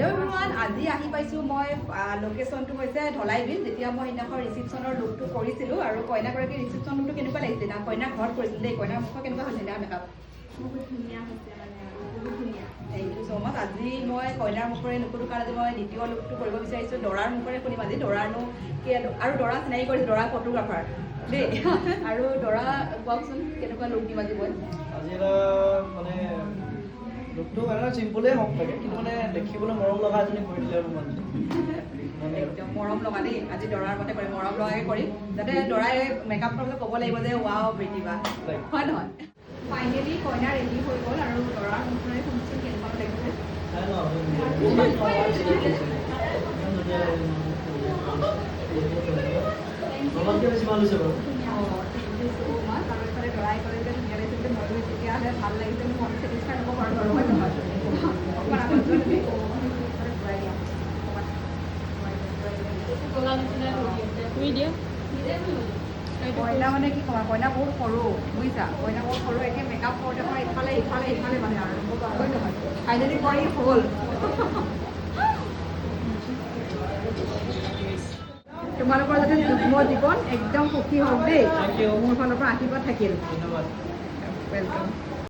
everyone আজি আহি পাইছোঁ মই লোকেশ্যনটো হৈছে ঢলাইবিল যেতিয়া মই সেইদিনাখন ৰিচিপশ্যনৰ লুকটো কৰিছিলোঁ আৰু কইনাগৰাকী ৰিচিপশ্যন লুকটো কেনেকুৱা লাগিছিলে না কইনা ঘৰত কৰিছিল দেই কইনাৰ মুখ কেনেকুৱা হৈছে না মেকআপ বহুত ধুনীয়া হৈছে মানে বহুত ধুনীয়া থেংক ইউ ছ' মাছ আজি মই কইনাৰ মুখৰে লুকটোৰ কাৰণে মই দ্বিতীয় লুকটো কৰিব বিচাৰিছোঁ দৰাৰ মুখৰে শুনিম আজি দৰাৰনো কি আৰু দৰা চিনাকি কৰিছোঁ দৰা ফটোগ্ৰাফাৰ দেই আৰু দৰা কওকচোন কেনেকুৱা লুক দিম আজি মই আজি এটা মানে লুকটো মানে চিম্পলেই হওক লাগে কিন্তু মানে দেখিবলৈ মৰম লগা এজনী কৰি দিলে আৰু মানে একদম মৰম লগা দেই আজি দৰাৰ মতে কৰিম মৰম লগাই কৰিম যাতে দৰাই মেকআপ কৰিবলৈ ক'ব লাগিব যে ৱাও প্ৰীতিভা হয় নহয় ফাইনেলি কইনা ৰেডি হৈ গ'ল আৰু দৰাৰ মুখৰে শুনিছোঁ কেনেকুৱা লাগিছে চাই লওঁ অলপকৈ বেছি ভাল হৈছে বাৰু আৰু এইফালে দৰাই ক'লে যে ধুনীয়া লাগিছে যে ময়ো তেতিয়াহ'লে ভাল লাগিছে মোৰ মন চেটিছফাই হ'ব পাৰোঁ বাৰু হয় নহয় অকণমান আগত যোৱা তুমি ঘূৰাই দিয়া কইনা মানে কি ক'বা কইনা বহুত সৰু বুজিছা কইনা বহুত সৰু এতিয়া মেকআপ কৰোঁতে মই ইফালে ইফালে ইফালে মানে আৰু হয় নহয় ফাইনেলি কৰি হ'ল তোমালোকৰ যাতে যুগ্ম জীৱন একদম সুখী হওক দেই মোৰ ফালৰ পৰা আশীৰ্বাদ থাকিল ধন্যবাদ ৱেলকাম